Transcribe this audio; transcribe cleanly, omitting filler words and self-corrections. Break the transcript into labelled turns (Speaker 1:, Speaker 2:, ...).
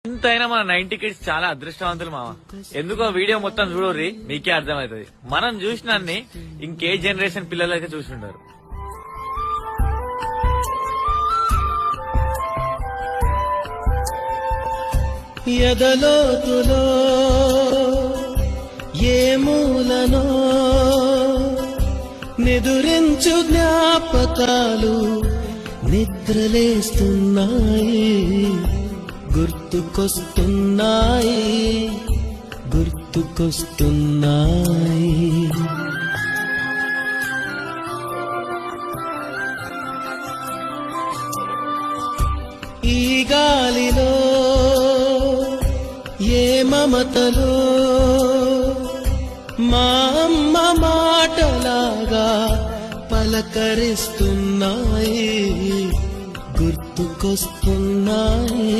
Speaker 1: ఎంతైనా మన 90 కిడ్స్ చాలా అదృష్టవంతులు మామ. ఎందుకో వీడియో మొత్తం చూడరి మీకే అర్థమవుతుంది. మనం చూసినాన్ని ఇంకే జనరేషన్ పిల్లలైతే చూసుంటారు.
Speaker 2: ఎదలోతులో ఏ మూలనో నిదురించు జ్ఞాపకాలు నిద్రలేస్తున్నాయి, గుర్తుకొస్తున్నాయి, గుర్తుకొస్తున్నాయి. ఈ గాలిలో ఏ మమతలో మా అమ్మ మాటలాగా పలకరిస్తున్నాయి, గుర్తుకొస్తున్నాయి.